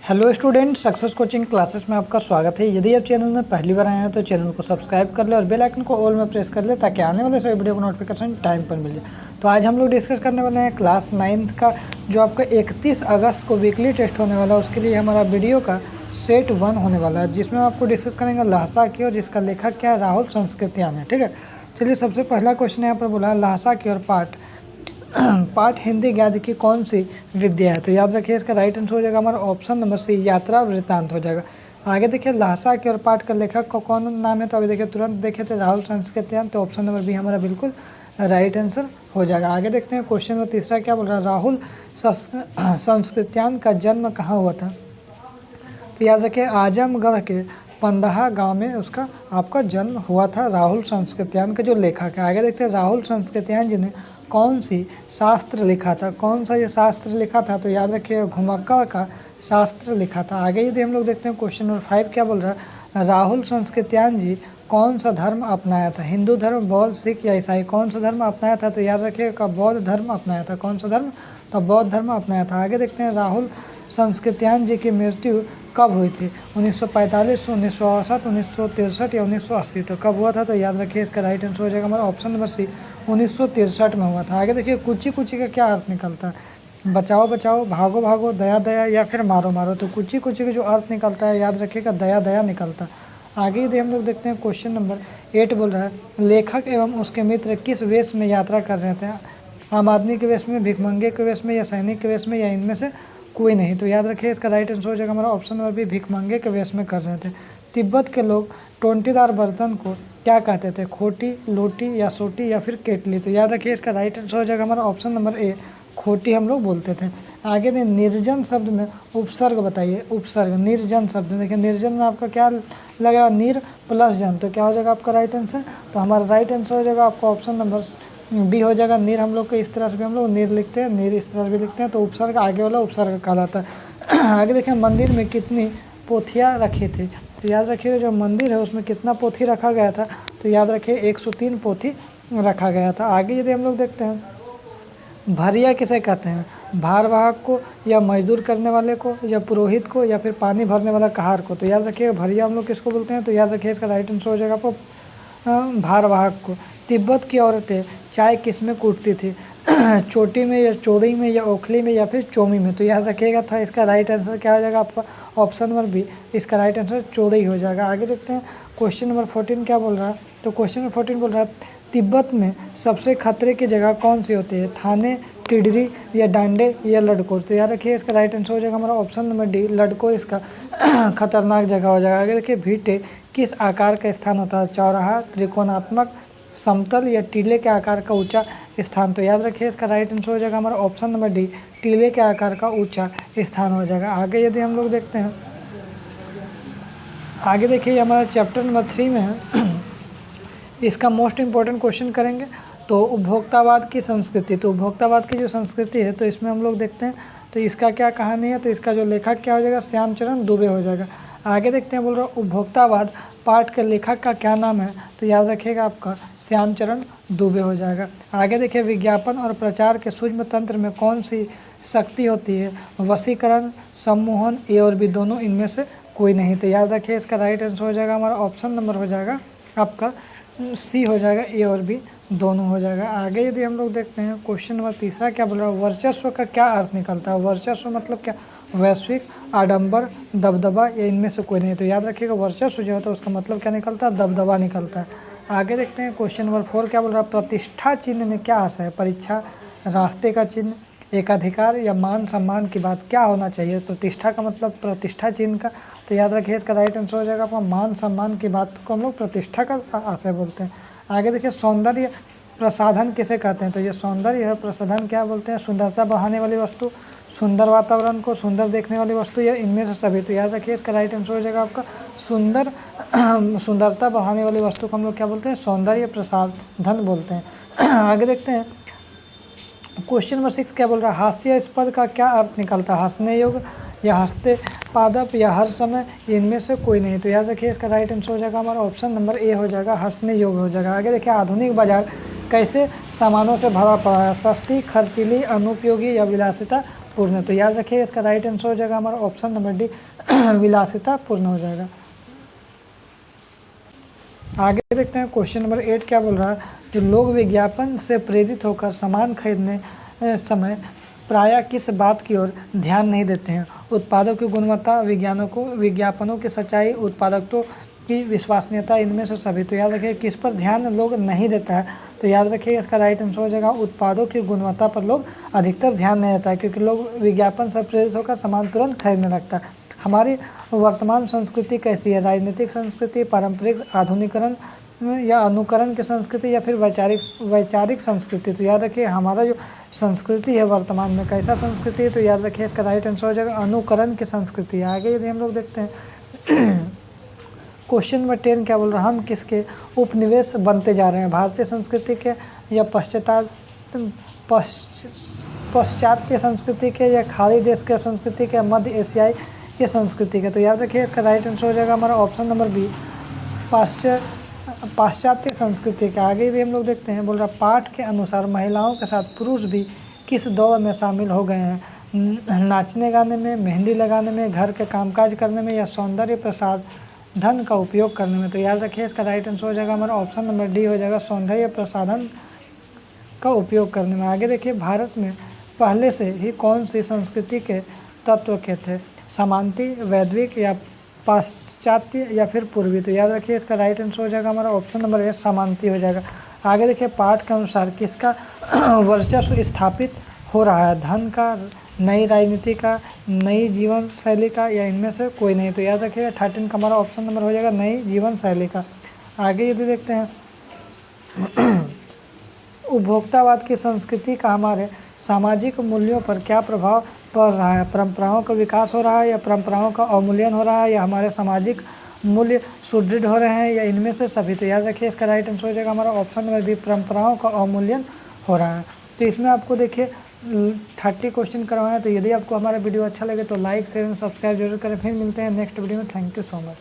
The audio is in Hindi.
Hello student, success coaching classes में आपका स्वागत है। यदि आप चैनल में पहली बार आए हैं तो चैनल को सब्सक्राइब कर ले और बेल आइकन को ऑल में प्रेस कर ले ताकि आने वाले सभी वीडियो को नोटिफिकेशन टाइम पर मिल जाए। तो आज हम लोग डिस्कस करने वाले हैं क्लास 9th का जो आपका 31 अगस्त को वीकली टेस्ट होने वाला है। उसके लिए हमारा वीडियो का सेट 1 होने वाला है, जिसमें हम आपको डिस्कस करेंगे लहसा की, और जिसका लेखक क्या है, राहुल संस्कृत्यान है। ठीक है, चलिए सबसे पहला क्वेश्चन यहाँ पर बोला लहसा की और पाठ हिंदी गद्य की कौन सी विद्या है। तो याद रखिए इसका राइट आंसर हो जाएगा हमारा ऑप्शन नंबर सी, यात्रा वृत्तांत हो जाएगा। आगे देखिए लहसा की और पाठ का लेखक का कौन नाम है। तो अभी देखिए तुरंत देखे थे राहुल संस्कृत्यान, तो ऑप्शन नंबर बी हमारा बिल्कुल राइट आंसर हो जाएगा। आगे देखते हैं क्वेश्चन नंबर तीसरा क्या बोल रहा है, राहुल संस्कृत्यान का जन्म कहाँ हुआ था। तो याद रखिए आजमगढ़ के पंदहा गांव में उसका आपका जन्म हुआ था, राहुल संस्कृत्यान का जो लेखक है। आगे देखते हैं राहुल संस्कृत्यान जी ने कौन सी शास्त्र लिखा था, कौन सा ये शास्त्र लिखा था। तो याद रखिए घुमक्कड़ का शास्त्र लिखा था। आगे यदि हम लोग देखते हैं क्वेश्चन नंबर 5 क्या बोल रहा है, राहुल संस्कृत्यान जी कौन सा धर्म अपनाया था, हिंदू धर्म, बौद्ध, सिख या ईसाई, कौन सा धर्म अपनाया था। तो याद रखिएगा बौद्ध धर्म अपनाया था। कौन सा धर्म, तो बौद्ध धर्म अपनाया था। आगे देखते हैं राहुल संस्कृत्यान जी की मृत्यु कब हुई थी, 1945, 1968, 1963 या 1980। तो कब हुआ था। तो याद रखिए इसका राइट आंसर हो जाएगा हमारा ऑप्शन नंबर सी, 1963 में हुआ था। आगे देखिए कुची कुची का क्या अर्थ निकलता है, बचाओ बचाओ, भागो भागो, दया दया या फिर मारो मारो। तो कुची कुची का जो अर्थ निकलता है याद रखिएगा दया दया निकलता है। आगे यदि हम लोग देखते हैं क्वेश्चन नंबर 8 बोल रहा है लेखक एवं उसके मित्र किस वेश में यात्रा कर रहे थे, आम आदमी के वेश में, भिखमंगे के वेश में या सैनिक के वेश में या इनमें से कोई नहीं। तो याद रखिए इसका राइट आंसर हो जाएगा हमारा ऑप्शन नंबर बी, भिखमंगे के वेश में कर रहे थे। तिब्बत के लोग टोंटीदार बर्तन को क्या कहते थे, खोटी, लोटी या सोटी या फिर केटली। तो याद रखिए इसका राइट आंसर हो जाएगा हमारा ऑप्शन नंबर ए, खोटी हम लोग बोलते थे। आगे ने निर्जन शब्द में उपसर्ग बताइए, उपसर्ग निर्जन शब्द में। देखिए निर्जन में आपका क्या लगेगा, नीर प्लस जन, तो क्या हो जाएगा आपका राइट आंसर। तो हमारा राइट आंसर हो जाएगा आपका ऑप्शन नंबर बी हो जाएगा। नीर हम लोग को इस तरह से भी हम लोग नीर लिखते हैं, नीर इस तरह से भी लिखते हैं, तो उपसर्ग आगे वाला उपसर्ग कहलाता है। आगे देखें मंदिर में कितनी पोथियाँ रखी थी। तो याद रखिए जो मंदिर है उसमें कितना पोथी रखा गया था। तो याद रखिए 103 पोथी रखा गया था। आगे यदि हम लोग देखते हैं भरिया किसे कहते हैं, भारवाहक को या मजदूर करने वाले को या पुरोहित को या फिर पानी भरने वाला कहार को। तो याद रखिए भरिया हम लोग किसको बोलते हैं। तो याद रखिए इसका राइट आंसर हो जाएगा आपको भारवाहक को। तिब्बत की औरतें चाय किस में कूटती थी, चोटी में या चोरी में या ओखली में या फिर चोमी में। तो याद रखिएगा था इसका राइट आंसर क्या हो जाएगा आपका ऑप्शन नंबर बी, इसका राइट आंसर चोरी हो जाएगा। आगे देखते हैं क्वेश्चन नंबर 14 क्या बोल रहा है। तो क्वेश्चन नंबर 14 बोल रहा है तिब्बत में सबसे खतरे की जगह कौन सी होती है, थाने, टिडरी या डांडे या लड़कोर। तो याद रखिए इसका राइट आंसर हो जाएगा हमारा ऑप्शन नंबर डी, लड़कोर इसका खतरनाक जगह हो जाएगा। आगे देखिए भीटे किस आकार का स्थान होता है, चौराहा, त्रिकोणात्मक, समतल या टीले के आकार का ऊंचा स्थान। तो याद रखिए इसका राइट आंसर हो जाएगा हमारा ऑप्शन नंबर डी, टीले के आकार का ऊंचा स्थान हो जाएगा। आगे यदि हम लोग देखते हैं, आगे देखिए हमारा चैप्टर नंबर 3 में है, इसका मोस्ट इम्पॉर्टेंट क्वेश्चन करेंगे। तो उपभोक्तावाद की संस्कृति, तो उपभोक्तावाद की जो संस्कृति है तो इसमें हम लोग देखते हैं तो इसका क्या कहानी है। तो इसका जो लेखक क्या हो जाएगा, श्यामचरण दुबे हो जाएगा। आगे देखते हैं बोल रहा उपभोक्तावाद पाठ के लेखक का क्या नाम है। तो याद रखिएगा आपका श्यामचरण दुबे हो जाएगा। आगे देखिए विज्ञापन और प्रचार के सूक्ष्म तंत्र में कौन सी शक्ति होती है, वशीकरण, सम्मोहन, ए और बी दोनों, इनमें से कोई नहीं। तो याद रखिए इसका राइट आंसर हो जाएगा हमारा ऑप्शन नंबर हो जाएगा आपका सी हो जाएगा, ए और बी दोनों हो जाएगा। आगे यदि हम लोग देखते हैं क्वेश्चन नंबर तीसरा क्या बोल रहा है, वर्चस्व का क्या अर्थ निकलता है। वर्चस्व मतलब क्या, वैश्विक, आडंबर, दबदबा या इनमें से कोई नहीं। तो याद रखिएगा वर्चस्व जो होता है उसका मतलब क्या निकलता है, दबदबा निकलता है। आगे देखते हैं क्वेश्चन नंबर 4 क्या बोल रहा है, प्रतिष्ठा चिन्ह में क्या आशा है, परीक्षा, रास्ते का चिन्ह, एकाधिकार या मान सम्मान की बात, क्या होना चाहिए। प्रतिष्ठा का मतलब प्रतिष्ठा चिन्ह का। तो याद रखिए इसका राइट आंसर हो जाएगा आपका मान सम्मान की बात को हम लोग प्रतिष्ठा का आशय बोलते हैं। आगे देखिए सौंदर्य प्रसाधन किसे कहते हैं। तो ये सौंदर्य प्रसाधन क्या बोलते हैं, सुंदरता बढ़ाने वाली वस्तु, सुंदर वातावरण को सुंदर देखने वाली वस्तु या इनमें से सभी। तो याद रखिए इसका राइट आंसर हो जाएगा आपका सुंदरता बढ़ाने वाली वस्तु को हम लोग क्या बोलते हैं, सौंदर्य प्रसाधन बोलते हैं। आगे देखते हैं क्वेश्चन नंबर 6 क्या बोल रहा है, हास्यास्पद का क्या अर्थ निकलता है, हंसने योग्य या हंसते पादप या हर समय, इनमें से कोई नहीं। तो याद रखिए इसका राइट आंसर हो जाएगा हमारा ऑप्शन नंबर ए हो जाएगा, हंसने योग्य हो जाएगा। आगे देखिए आधुनिक बाजार कैसे सामानों से भरा पड़ा है, सस्ती, खर्चीली, अनुपयोगी या विलासिता पूर्ण। तो याद रखिए इसका राइट आंसर हो जाएगा हमारा ऑप्शन नंबर डी विलासिता पूर्ण हो जाएगा। आगे देखते हैं क्वेश्चन नंबर 8 क्या बोल रहा है। जो लोग विज्ञापन से प्रेरित होकर सामान खरीदने समय प्रायः किस बात की ओर ध्यान नहीं देते हैं। उत्पादों की गुणवत्ता, विज्ञापनों की सच्चाई, उत्पादकों की विश्वसनीयता, इनमें से सभी। तो याद रखिए किस पर ध्यान लोग नहीं देता है। तो याद रखिए इसका राइट आंसर हो जाएगा उत्पादों की गुणवत्ता पर लोग अधिकतर ध्यान नहीं देता है, क्योंकि लोग विज्ञापन से प्रेरित होकर सामान तुरंत खरीदने लगता है। हमारी वर्तमान संस्कृति कैसी है? राजनीतिक संस्कृति, पारंपरिक आधुनिकरण या अनुकरण की संस्कृति, या फिर वैचारिक संस्कृति। तो याद रखिए हमारा जो संस्कृति है वर्तमान में कैसा संस्कृति है। तो याद रखिए इसका राइट आंसर हो जाएगा अनुकरण की संस्कृति। आगे यदि हम लोग देखते हैं क्वेश्चन नंबर 10 क्या बोल रहा है। हम किसके उपनिवेश बनते जा रहे हैं? भारतीय संस्कृति के, या पाश्चात्य संस्कृति के, या खाड़ी देश के संस्कृति के, मध्य एशियाई के संस्कृति के। तो याद रखिए इसका राइट आंसर हो जाएगा हमारा ऑप्शन नंबर बी पाश्चात्य संस्कृति का। आगे भी हम लोग देखते हैं, बोल रहा पाठ के अनुसार महिलाओं के साथ पुरुष भी किस दौर में शामिल हो गए हैं? नाचने गाने में, मेहंदी लगाने में, घर के कामकाज करने में, या सौंदर्य प्रसाधन का उपयोग करने में। तो याद रखिए इसका राइट आंसर हो जाएगा हमारा ऑप्शन नंबर डी हो जाएगा सौंदर्य प्रसाधन का उपयोग करने में। आगे देखिए भारत में पहले से ही कौन सी संस्कृति के तत्व के थे? समांती, वैदिक, या पाश्चात्य, या फिर पूर्वी। तो याद रखिए इसका राइट आंसर हो जाएगा हमारा ऑप्शन नंबर ए समांती हो जाएगा। आगे देखिए पाठ के अनुसार किसका वर्चस्व स्थापित हो रहा है? धन का, नई राजनीति का, नई जीवन शैली का, या इनमें से कोई नहीं। तो याद रखिए 13 का हमारा ऑप्शन नंबर हो जाएगा नई जीवन शैली का। आगे यदि देखते हैं उपभोक्तावाद की संस्कृति का हमारे सामाजिक मूल्यों पर क्या प्रभाव पड़ रहा है? परंपराओं का विकास हो रहा है, या परंपराओं का अवमूल्यन हो रहा है, या हमारे सामाजिक मूल्य सुदृढ़ हो रहे हैं, या इनमें से सभी। तो याद रखिए इसका राइट आंसर हो जाएगा हमारा ऑप्शन नंबर बी परंपराओं का अवमूल्यन हो रहा है। तो इसमें आपको देखिए 30 क्वेश्चन करवाएं। तो यदि आपको हमारा वीडियो अच्छा लगे तो लाइक, शेयर, सब्सक्राइब जरूर करें। फिर मिलते हैं नेक्स्ट वीडियो में। Thank you so much.